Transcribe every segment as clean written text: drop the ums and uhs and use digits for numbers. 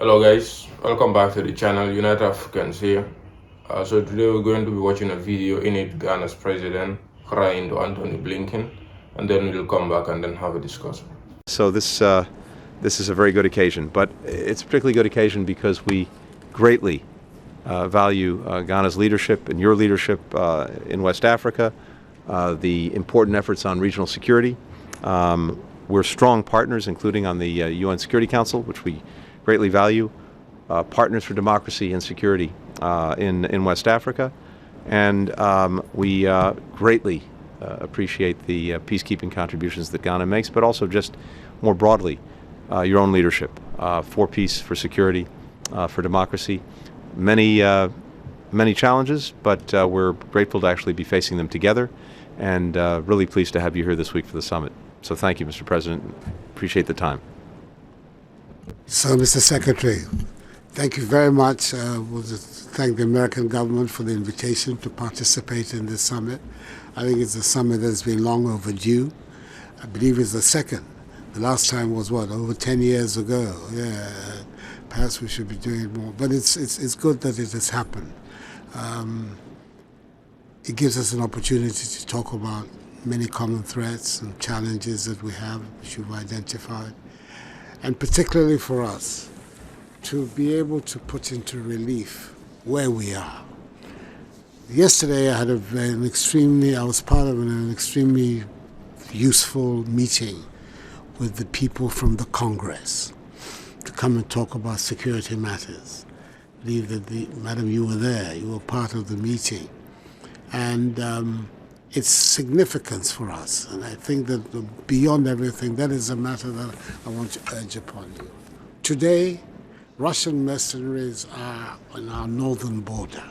Hello guys, welcome back to the channel United Africans here. So today we're going to be watching a video in it Ghana's president crying to Antony Blinken, and then we'll come back and then have a discussion. So this is a very good occasion, but it's a particularly good occasion because we greatly value Ghana's leadership and your leadership in West Africa, the important efforts on regional security. We're strong partners, including on the UN Security Council, which we greatly value, partners for democracy and security in West Africa, and we greatly appreciate the peacekeeping contributions that Ghana makes, but also just more broadly, your own leadership for peace, for security, for democracy. Many challenges, but we're grateful to actually be facing them together, and really pleased to have you here this week for the summit. So thank you, Mr. President. Appreciate the time. So, Mr. Secretary, thank you very much. We'll just thank the American government for the invitation to participate in this summit. I think it's a summit that's been long overdue. I believe it's the second. The last time was, over 10 years ago. Yeah, perhaps we should be doing more. But it's good that it has happened. It gives us an opportunity to talk about many common threats and challenges that we have, which you've identified. And particularly for us, to be able to put into relief where we are. Yesterday I had I was part of an extremely useful meeting with the people from the Congress to come and talk about security matters. I believe that, Madam, you were there, you were part of the meeting. And its significance for us. And I think that beyond everything, that is a matter that I want to urge upon you. Today, Russian mercenaries are on our northern border.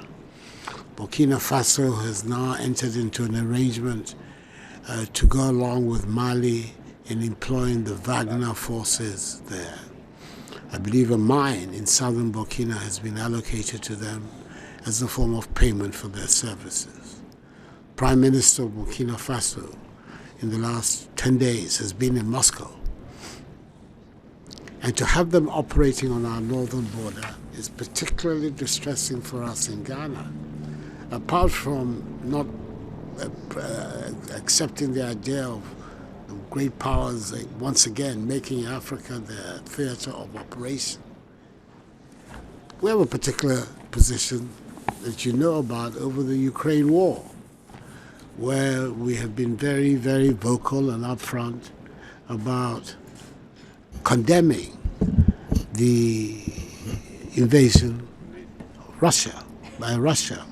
Burkina Faso has now entered into an arrangement to go along with Mali in employing the Wagner forces there. I believe a mine in southern Burkina has been allocated to them as a form of payment for their services. Prime Minister of Burkina Faso in the last 10 days has been in Moscow. And to have them operating on our northern border is particularly distressing for us in Ghana. Apart from not accepting the idea of great powers once again making Africa their theater of operation, we have a particular position that you know about over the Ukraine war, where we have been very, very vocal and upfront about condemning the invasion of Russia by Russia.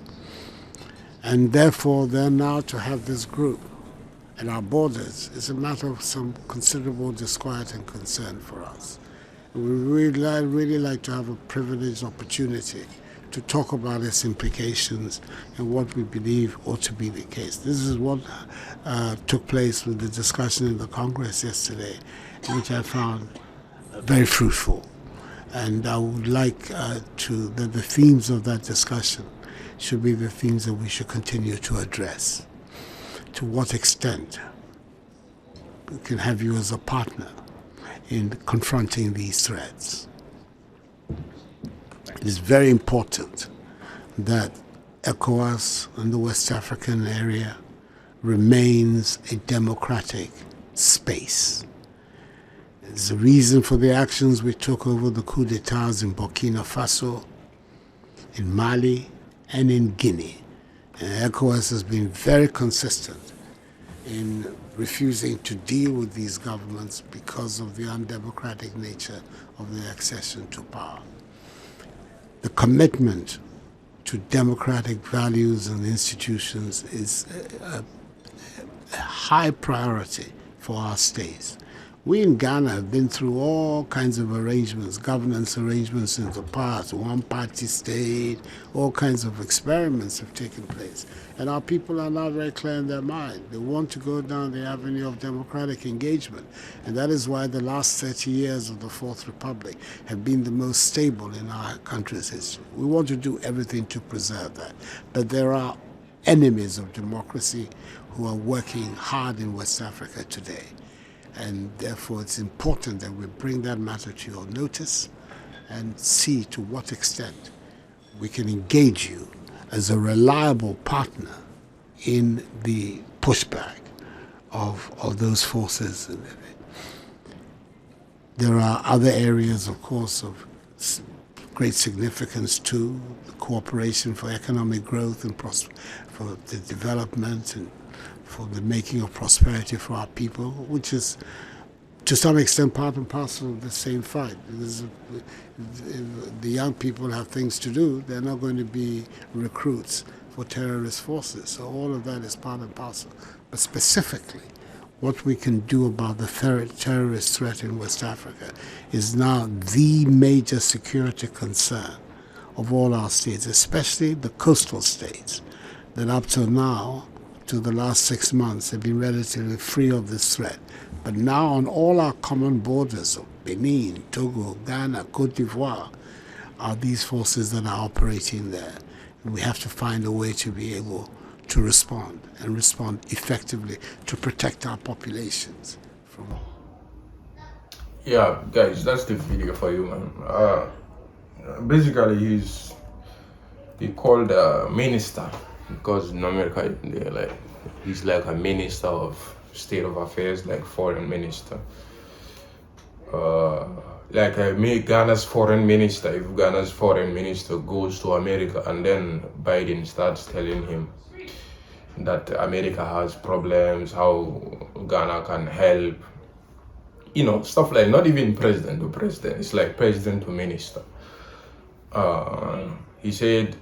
And therefore, then now to have this group at our borders is a matter of some considerable disquiet and concern for us. We really like to have a privileged opportunity to talk about its implications and what we believe ought to be the case. This is what took place with the discussion in the Congress yesterday, which I found very fruitful. And I would like that the themes of that discussion should be the themes that we should continue to address. To what extent we can have you as a partner in confronting these threats. It is very important that ECOWAS and the West African area remains a democratic space. It's the reason for the actions we took over the coup d'etats in Burkina Faso, in Mali, and in Guinea. And ECOWAS has been very consistent in refusing to deal with these governments because of the undemocratic nature of their accession to power. The commitment to democratic values and institutions is a high priority for our states. We in Ghana have been through all kinds of arrangements, governance arrangements in the past, one-party state, all kinds of experiments have taken place. And our people are now very clear in their mind. They want to go down the avenue of democratic engagement. And that is why the last 30 years of the Fourth Republic have been the most stable in our country's history. We want to do everything to preserve that. But there are enemies of democracy who are working hard in West Africa today. And therefore, it's important that we bring that matter to your notice and see to what extent we can engage you as a reliable partner in the pushback of those forces. There are other areas, of course, of great significance too, the cooperation for economic growth and for the development and for the making of prosperity for our people, which is to some extent part and parcel of the same fight. Because if the young people have things to do, they're not going to be recruits for terrorist forces. So all of that is part and parcel. But specifically, what we can do about the terrorist threat in West Africa is now the major security concern of all our states, especially the coastal states, that up till now, to the last 6 months, have been relatively free of this threat. But now on all our common borders of Benin, Togo, Ghana, Cote d'Ivoire, are these forces that are operating there. And we have to find a way to be able to respond, and respond effectively to protect our populations from. Yeah, guys, that's the video for you, man. Basically, he called a minister, because in America, he's like a minister of state of affairs, like foreign minister. Like Ghana's foreign minister, if Ghana's foreign minister goes to America and then Biden starts telling him that America has problems, how Ghana can help, stuff like, not even president to president, it's like president to minister. He said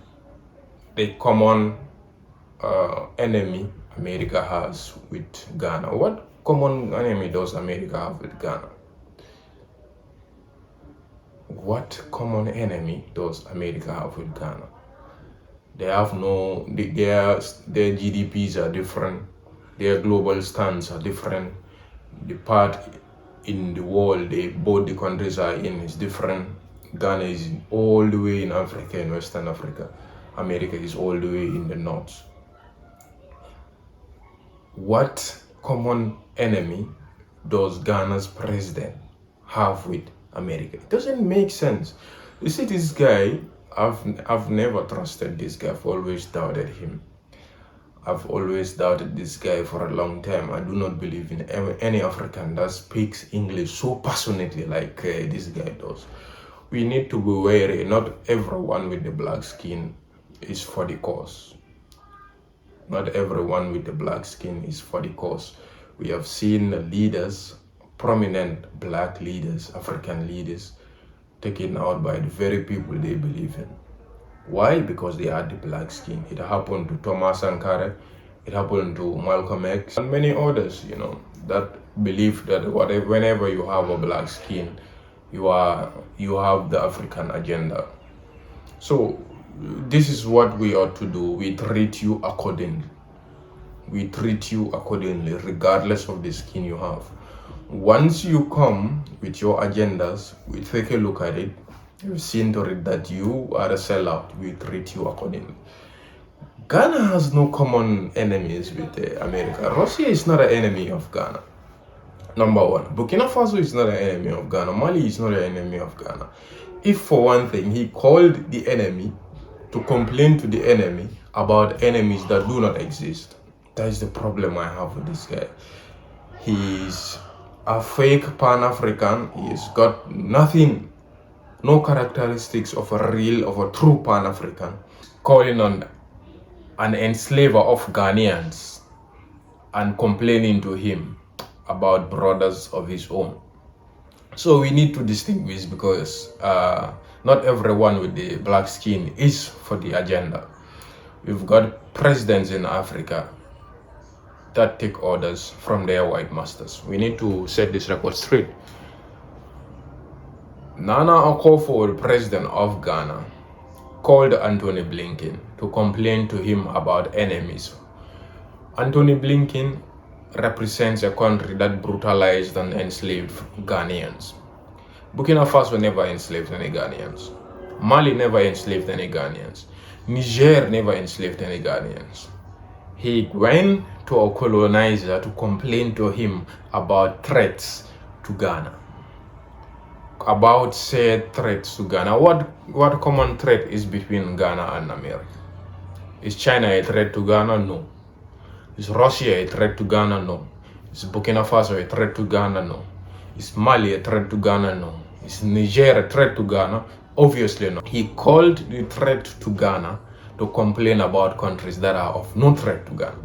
the common enemy America has with Ghana. What common enemy does America have with Ghana? What common enemy does America have with Ghana? They have no, their GDPs are different, their global stands are different, the part in the world both the countries are in is different. Ghana is all the way in Africa, in Western Africa. America is all the way in the north. What common enemy does Ghana's president have with America? It doesn't make sense. You see, this guy, I've never trusted this guy. I've always doubted him. I've always doubted this guy for a long time. I do not believe in any African that speaks English so passionately like this guy does. We need to be wary. Not everyone with the black skin is for the cause. Not everyone with the black skin is for the cause. We have seen leaders, prominent black leaders, African leaders, taken out by the very people they believe in. Why? Because they had the black skin. It happened to Thomas Sankara, it happened to Malcolm X, and many others, that believe that whenever you have a black skin, you have the African agenda. So this is what we ought to do. We treat you accordingly. We treat you accordingly, regardless of the skin you have. Once you come with your agendas, we take a look at it. We've seen to it that you are a sellout. We treat you accordingly. Ghana has no common enemies with America. Russia is not an enemy of Ghana. Number one. Burkina Faso is not an enemy of Ghana. Mali is not an enemy of Ghana. If for one thing, he called the enemy to complain to the enemy about enemies that do not exist. That is the problem I have with this guy. He's a fake Pan-African. He's got nothing, no characteristics of a true Pan-African. Calling on an enslaver of Ghanaians and complaining to him about brothers of his own. So we need to distinguish, because not everyone with the black skin is for the agenda. We've got presidents in Africa that take orders from their white masters. We need to set this record straight. Nana Akufo, the president of Ghana, called Antony Blinken to complain to him about enemies. Antony Blinken represents a country that brutalized and enslaved Ghanaians. Burkina Faso never enslaved any Ghanaians. Mali never enslaved any Ghanaians. Niger never enslaved any Ghanaians. He went to a colonizer to complain to him about threats to Ghana. about said threats to Ghana. What common threat is between Ghana and America? Is China a threat to Ghana? No. Is Russia a threat to Ghana? No. Is Burkina Faso a threat to Ghana? No. Is Mali a threat to Ghana? No. Is Niger a threat to Ghana? Obviously not. He called the threat to Ghana to complain about countries that are of no threat to Ghana.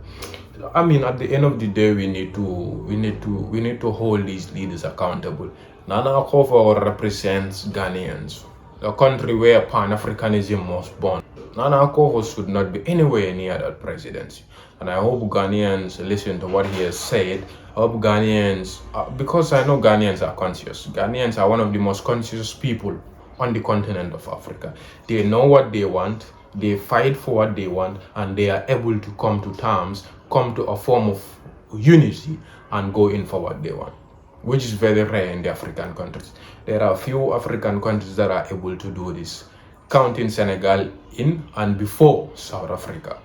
I mean, at the end of the day, we need to hold these leaders accountable. Nana Akufo represents Ghanaians, a country where Pan-Africanism was born. Nana Akufo should not be anywhere near that presidency. And I hope Ghanaians listen to what he has said. I hope Ghanaians, because I know Ghanaians are conscious. Ghanaians are one of the most conscious people on the continent of Africa. They know what they want, they fight for what they want, and they are able to come to terms, come to a form of unity, and go in for what they want, which is very rare in the African countries. There are few African countries that are able to do this, counting Senegal in and before South Africa,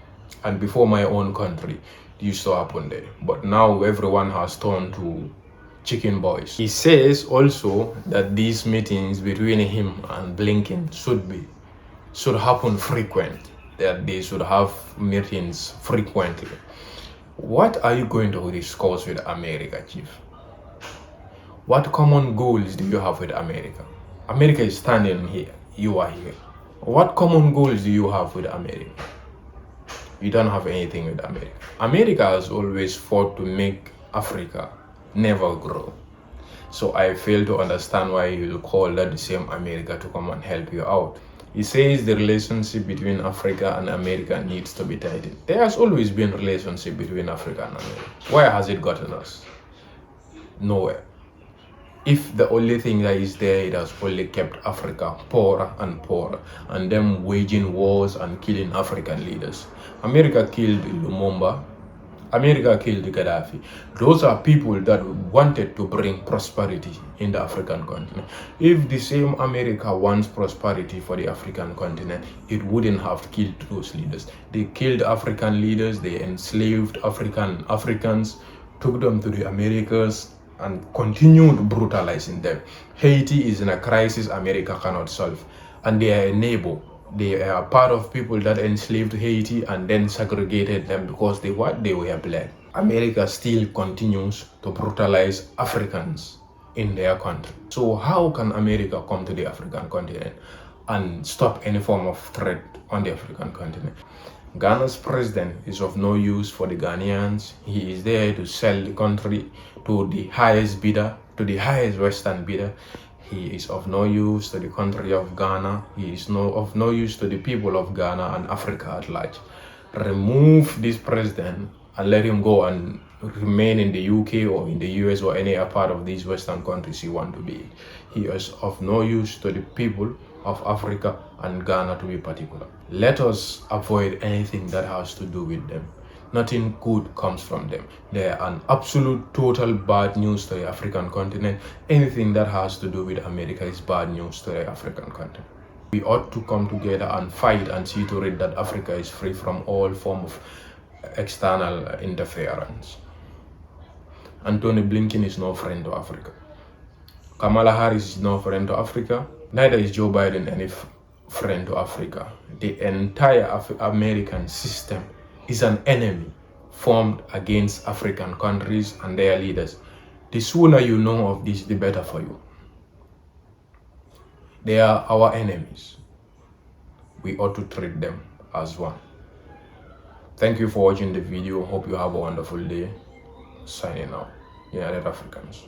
and before my own country. It used to happen there. But now everyone has turned to chicken boys. He says also that these meetings between him and Blinken should happen frequent, that they should have meetings frequently. What are you going to discuss with America, Chief? What common goals do you have with America? America is standing here, you are here. What common goals do you have with America? You don't have anything with America. America has always fought to make Africa never grow. So I fail to understand why you call that the same America to come and help you out. He says the relationship between Africa and America needs to be tightened. There has always been a relationship between Africa and America. Where has it gotten us? Nowhere. If the only thing that is there, it has only kept Africa poorer and poorer, and them waging wars and killing African leaders. America killed Lumumba. America killed Gaddafi. Those are people that wanted to bring prosperity in the African continent. If the same America wants prosperity for the African continent, it wouldn't have killed those leaders. They killed African leaders, they enslaved Africans, took them to the Americas, and continued brutalizing them. Haiti is in a crisis America cannot solve, and they are a neighbor. They are part of people that enslaved Haiti and then segregated them because they were black. America still continues to brutalize Africans in their country. So how can America come to the African continent and stop any form of threat on the African continent? Ghana's president is of no use for the Ghanaians. He is there to sell the country to the highest bidder, to the highest Western bidder. He is of no use to the country of Ghana. He is of no use to the people of Ghana and Africa at large. Remove this president and let him go and remain in the UK or in the US or any other part of these Western countries he wants to be. He is of no use to the people of Africa and Ghana to be particular. Let us avoid anything that has to do with them. Nothing good comes from them. They are an absolute total bad news to the African continent. Anything that has to do with America is bad news to the African continent. We ought to come together and fight and see to it that Africa is free from all form of external interference. Antony Blinken is no friend to Africa. Kamala Harris is no friend to Africa. Neither is Joe Biden any friend to Africa. The entire American system is an enemy formed against African countries and their leaders. The sooner you know of this, the better for you. They are our enemies. We ought to treat them as one. Thank you for watching the video. Hope you have a wonderful day. Signing out. United Africans.